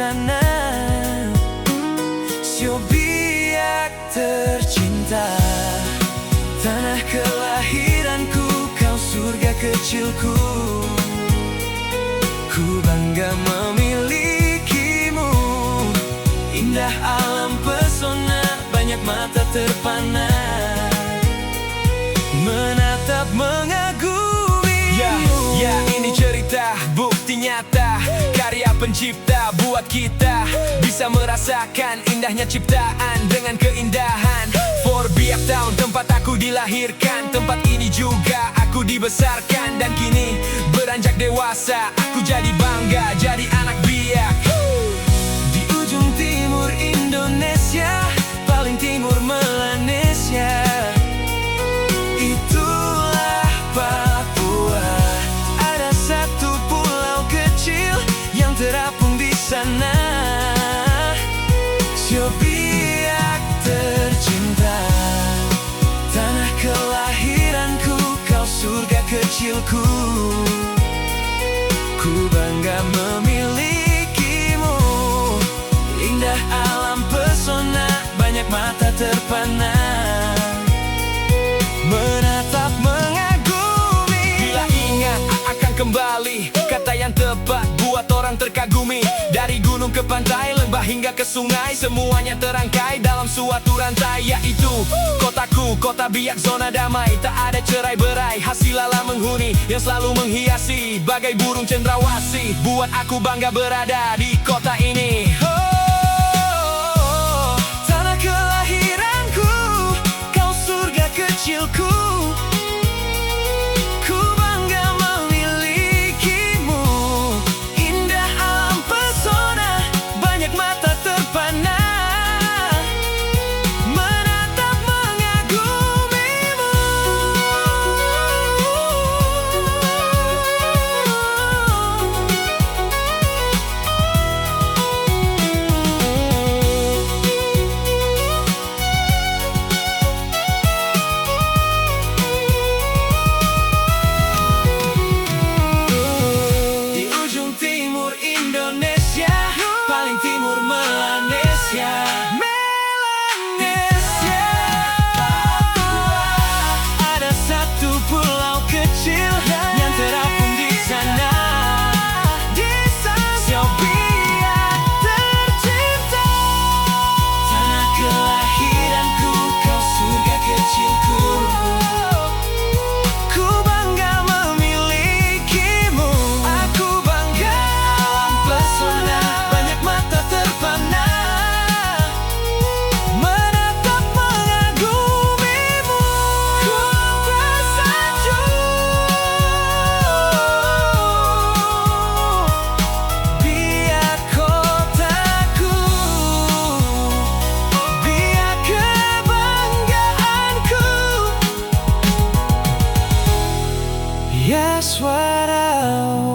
sana. Siobiak tercinta, tanah kelahiranku, kau surga kecilku. Ku bangga memilikimu, indah alam pesona, banyak mata terpana menatap mengagumi. Ya, ini cerita, bukti nyata, karya pencipta buat kita bisa merasakan indahnya ciptaan dengan keindahan. For Biak Town, tempat aku dilahirkan, tempat ini juga aku dibesarkan, dan kini beranjak dewasa, aku jadi bangga jadi anak Biak. Di ujung timur Indonesia, paling timur Melanesia, itulah Papua. Ada satu pulau kecil yang terapung di sana. Siobiak tercinta, tanah kelahiranku, kau surga kecilku. Ku bangga memilikimu, indah alam pesona, banyak mata terpana menatap mengagumi. Bila ingat akan kembali, kata yang tepat buat orang terkagumi. Dari gunung ke pantai, lembah hingga ke sungai, semuanya terangkai dalam suatu rantai, yaitu kotaku, kota Biak, zona damai. Tak ada cerai berai, hasil alam menghuni yang selalu menghiasi, bagai burung cendrawasih. Buat aku bangga berada di kota ini. Tanah kelahiranku, kau surga kecilku. Ku bangga memilikimu, indah alam pesona, banyak mata terpana menatap mengagumimu. Di ujung timur Indonesia, paling timur Melanesia. Ada satu pulau kecil yang terapung di sana. Siobiak tercinta, tanah kelahiranku, kau surga kecilku. Ku bangga memilikimu, aku bangga alam pesona, banyak mata terpana menatap mengagumimu. Ku tersanjung, Biak kotaku, Biak kebanggaanku. Yes, what I